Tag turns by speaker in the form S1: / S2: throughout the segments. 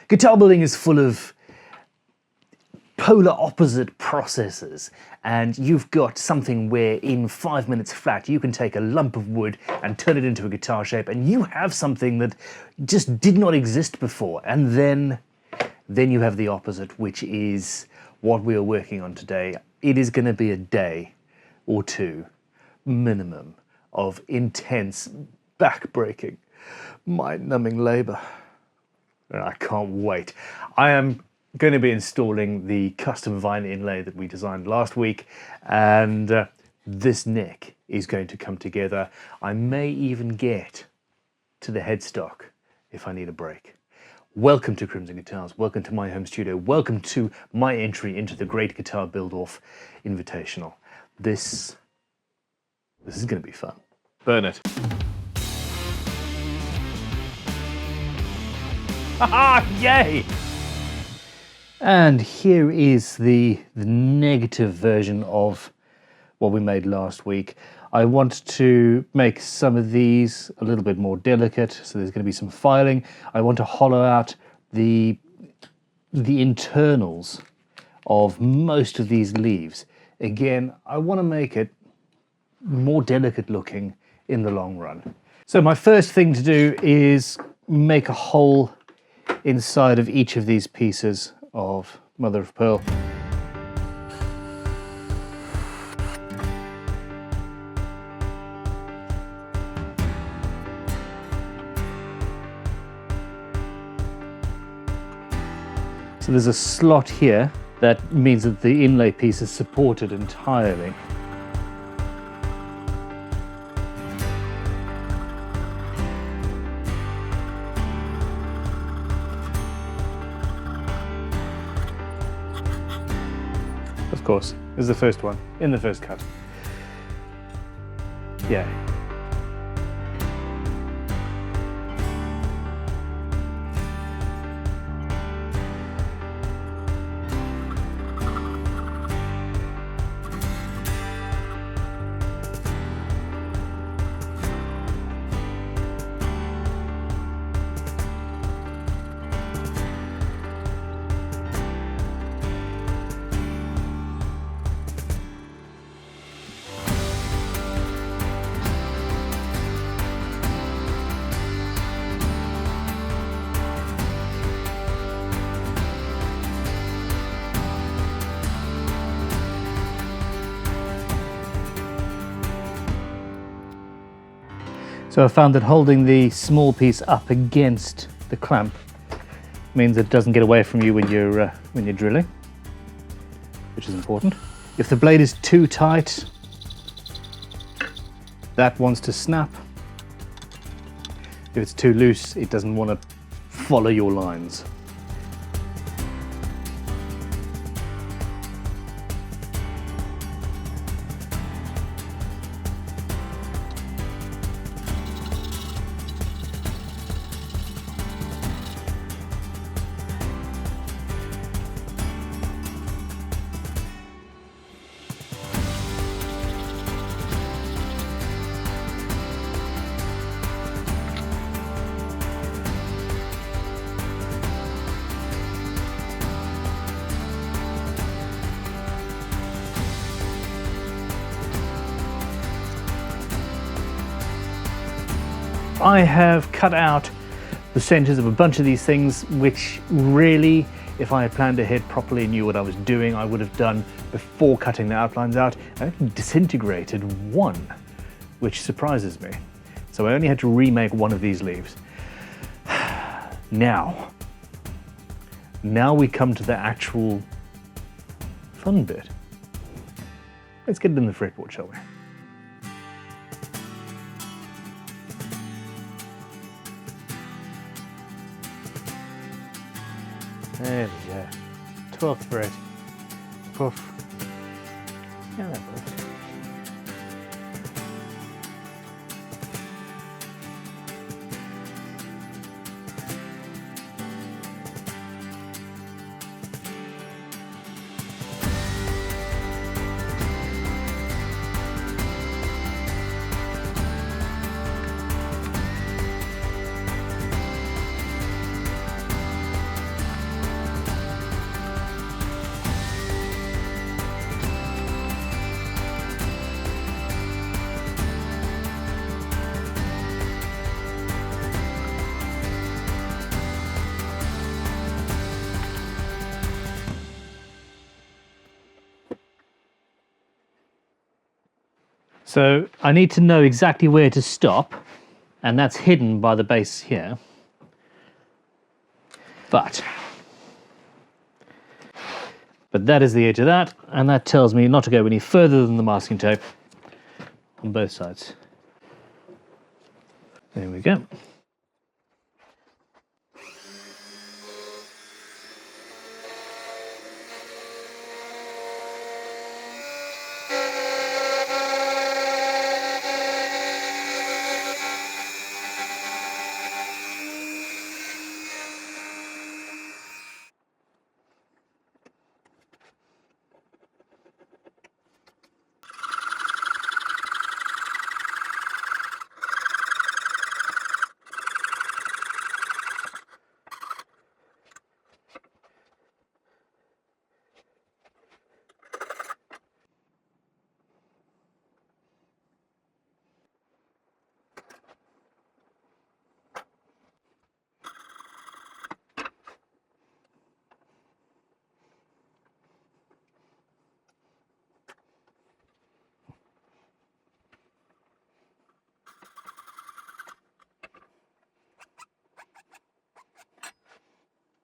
S1: Guitar building is full of polar opposite processes, and you've got something where in 5 minutes flat you can take a lump of wood and turn it into a guitar shape, and you have something that just did not exist before. And then you have the opposite, which is what we are working on today. It is going to be a day or two minimum of intense, back-breaking, mind-numbing labor. I can't wait. I am going to be installing the custom vine inlay that we designed last week, and this neck is going to come together. I may even get to the headstock if I need a break. Welcome to Crimson Guitars, welcome to my home studio, welcome to my entry into the Great Guitar Build-Off Invitational. This is going to be fun. Burn it. Haha, yay! And here is the negative version of what we made last week. I want to make some of these a little bit more delicate, so there's going to be some filing. I want to hollow out the internals of most of these leaves. Again, I want to make it more delicate looking in the long run. So my first thing to do is make a hole inside of each of these pieces of mother of pearl. So there's a slot here that means that the inlay piece is supported entirely. Of course, is the first one, in the first cut. Yeah. So I found that holding the small piece up against the clamp means it doesn't get away from you when you're drilling, which is important. If the blade is too tight, that wants to snap. If it's too loose, it doesn't want to follow your lines. I have cut out the centers of a bunch of these things, which really, if I had planned ahead properly and knew what I was doing, I would have done before cutting the outlines out. I actually disintegrated one, which surprises me. So I only had to remake one of these leaves. Now we come to the actual fun bit. Let's get it in the fretboard, shall we? There we go. 12th fret. Poof. Yeah, that works. So I need to know exactly where to stop, and that's hidden by the base here. But that is the edge of that, and that tells me not to go any further than the masking tape on both sides. There we go.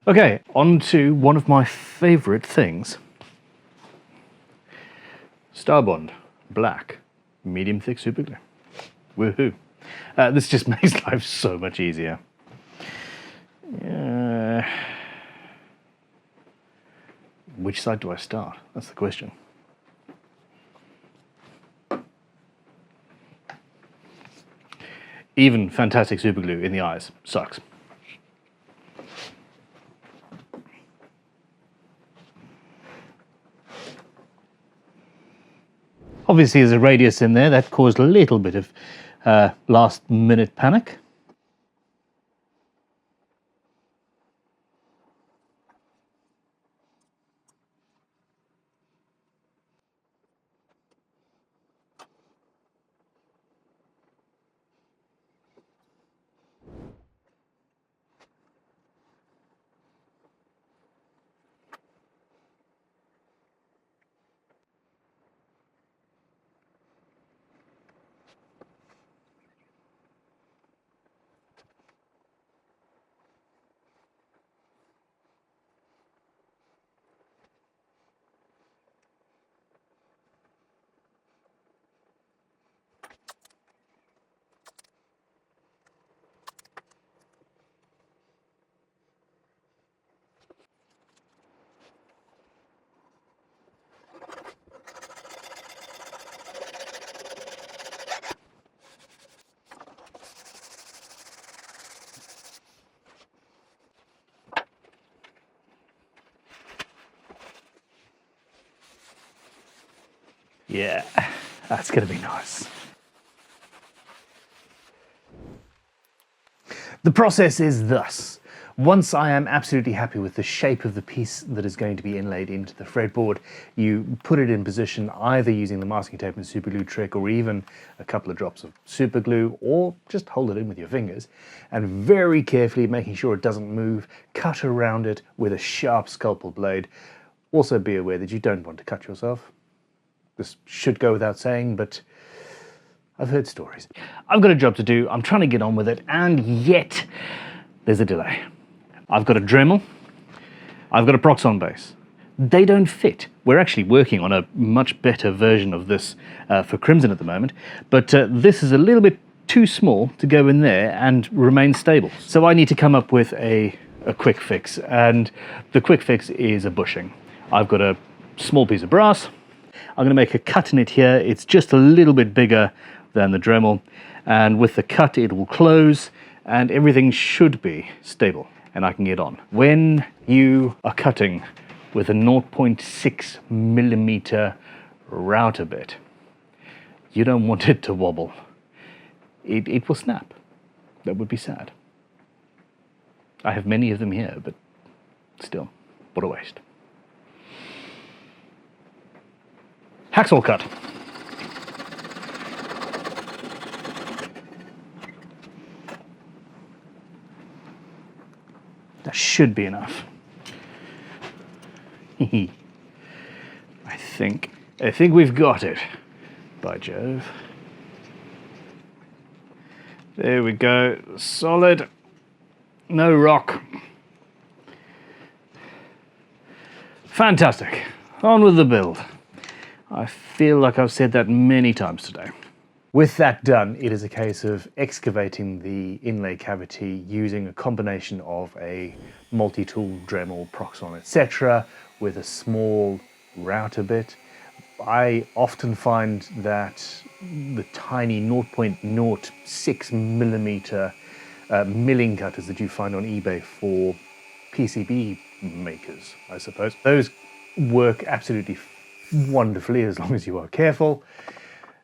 S1: Okay, on to one of my favourite things. Starbond, black, medium thick superglue. Woohoo. This just makes life so much easier. Which side do I start? That's the question. Even fantastic superglue in the eyes sucks. Obviously there's a radius in there that caused a little bit of last minute panic. Yeah, that's going to be nice. The process is thus. Once I am absolutely happy with the shape of the piece that is going to be inlaid into the fretboard, you put it in position either using the masking tape and superglue trick, or even a couple of drops of superglue, or just hold it in with your fingers, and very carefully, making sure it doesn't move, cut around it with a sharp scalpel blade. Also be aware that you don't want to cut yourself. This should go without saying, but I've heard stories. I've got a job to do, I'm trying to get on with it, and yet there's a delay. I've got a Dremel, I've got a Proxon base. They don't fit. We're actually working on a much better version of this for Crimson at the moment, but this is a little bit too small to go in there and remain stable. So I need to come up with a quick fix, and the quick fix is a bushing. I've got a small piece of brass. I'm going to make a cut in it here. It's just a little bit bigger than the Dremel, and with the cut it will close and everything should be stable and I can get on. When you are cutting with a 0.6 millimeter router bit, you don't want it to wobble. It will snap. That would be sad. I have many of them here, but still, what a waste. Hacksaw cut. That should be enough. I think we've got it. By Jove. There we go, solid, no rock. Fantastic, on with the build. I feel like I've said that many times today. With that done, it is a case of excavating the inlay cavity using a combination of a multi-tool, Dremel, Proxon, etc. with a small router bit. I often find that the tiny 0.06 millimeter milling cutters that you find on eBay for PCB makers, I suppose, those work absolutely wonderfully as long as you are careful.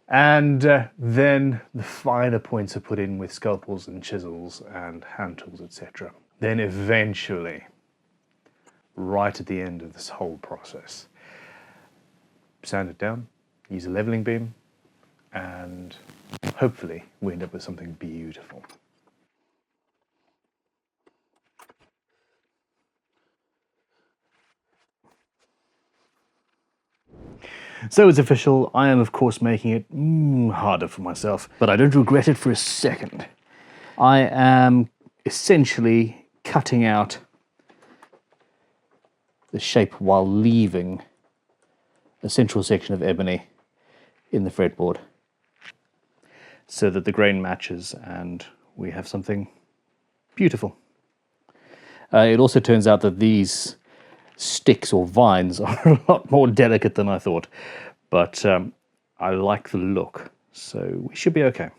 S1: And then the finer points are put in with scalpels and chisels and hand tools, etc. Then eventually, right at the end of this whole process, sand it down, use a leveling beam, and hopefully we end up with something beautiful. So it's official, I am of course making it harder for myself, but I don't regret it for a second. I am essentially cutting out the shape while leaving a central section of ebony in the fretboard so that the grain matches and we have something beautiful. It also turns out that these sticks or vines are a lot more delicate than I thought, but I like the look, so we should be okay.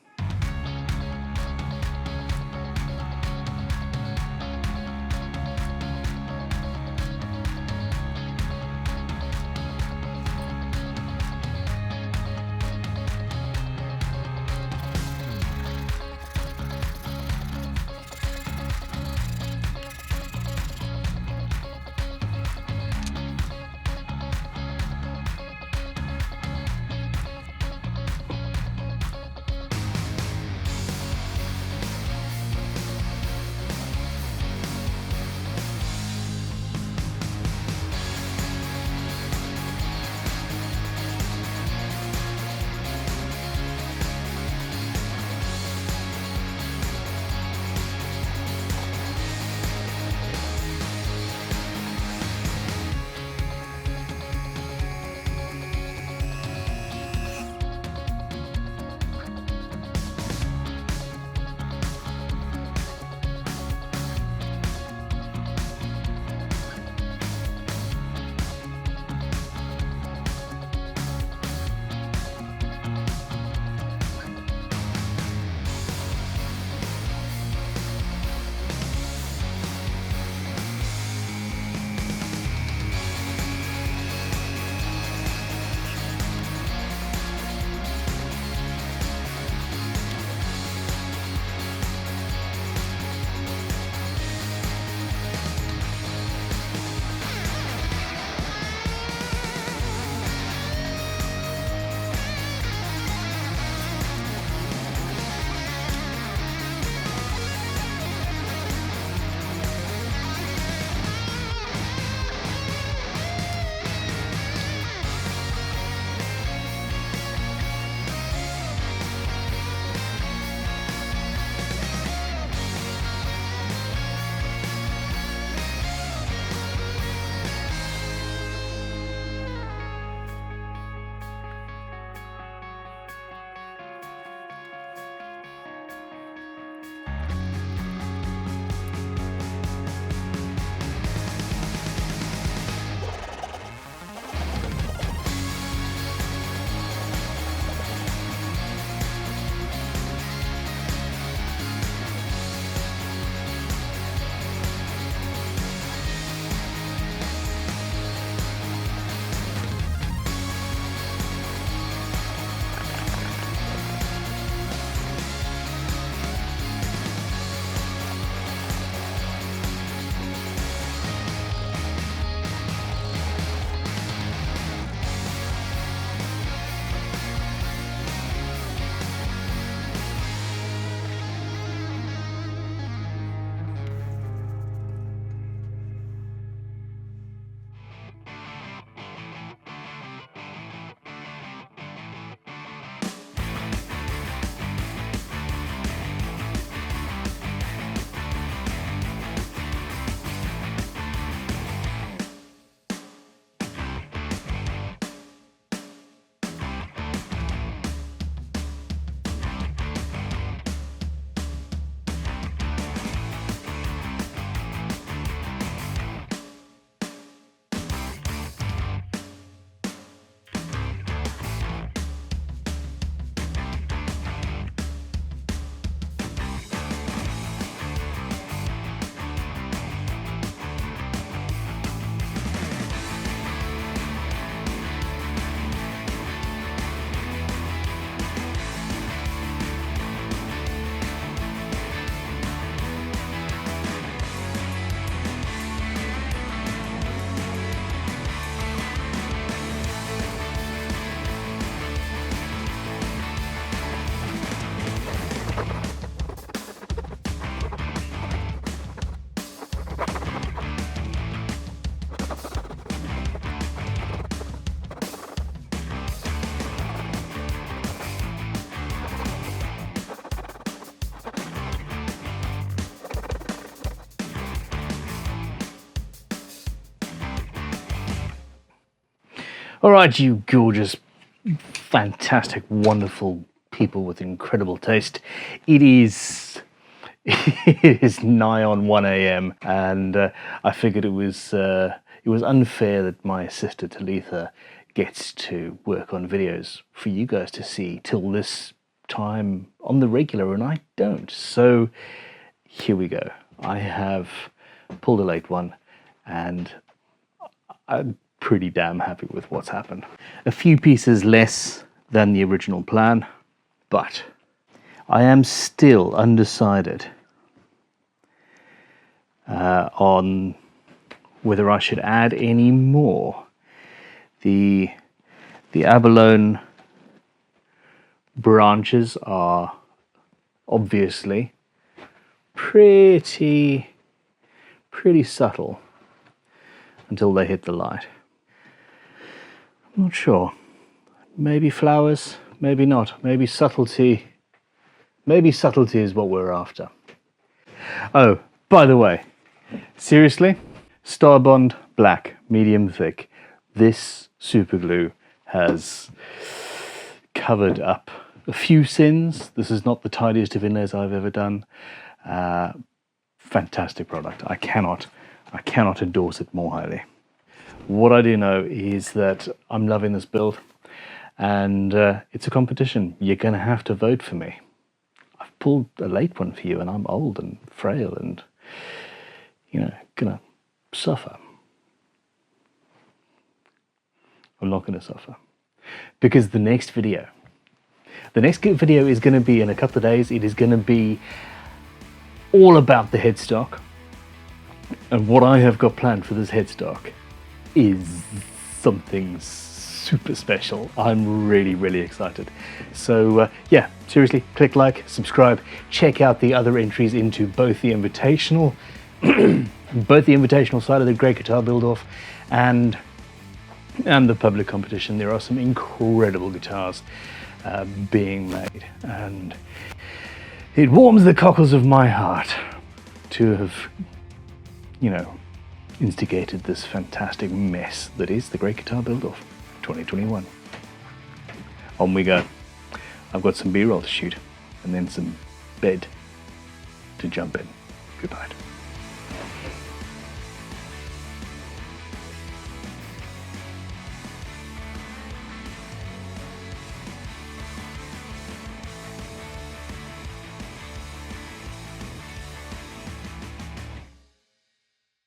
S1: All right, you gorgeous, fantastic, wonderful people with incredible taste. It is nigh on 1 a.m. and I figured it was unfair that my sister Talitha gets to work on videos for you guys to see till this time on the regular, and I don't. So here we go. I have pulled a late one, and I'm pretty damn happy with what's happened. A few pieces less than the original plan, but I am still undecided on whether I should add any more. The abalone branches are obviously pretty subtle until they hit the light. I'm not sure. Maybe flowers, maybe not. Maybe subtlety. Maybe subtlety is what we're after. Oh, by the way, seriously, Starbond black, medium thick. This super glue has covered up a few sins. This is not the tidiest of inlays I've ever done. Fantastic product. I cannot endorse it more highly. What I do know is that I'm loving this build, and it's a competition. You're going to have to vote for me. I've pulled a late one for you, and I'm old and frail and, you know, gonna suffer. I'm not gonna suffer, because the next video is going to be in a couple of days. It is going to be all about the headstock, and what I have got planned for this headstock is something super special. I'm really excited. So yeah, seriously, click like, subscribe, check out the other entries into both the Invitational side of the Great Guitar Build-Off and the public competition. There are some incredible guitars being made, and it warms the cockles of my heart to have, you know, instigated this fantastic mess that is the Great Guitar Build-Off 2021. On we go. I've got some B-roll to shoot and then some bed to jump in. Good night.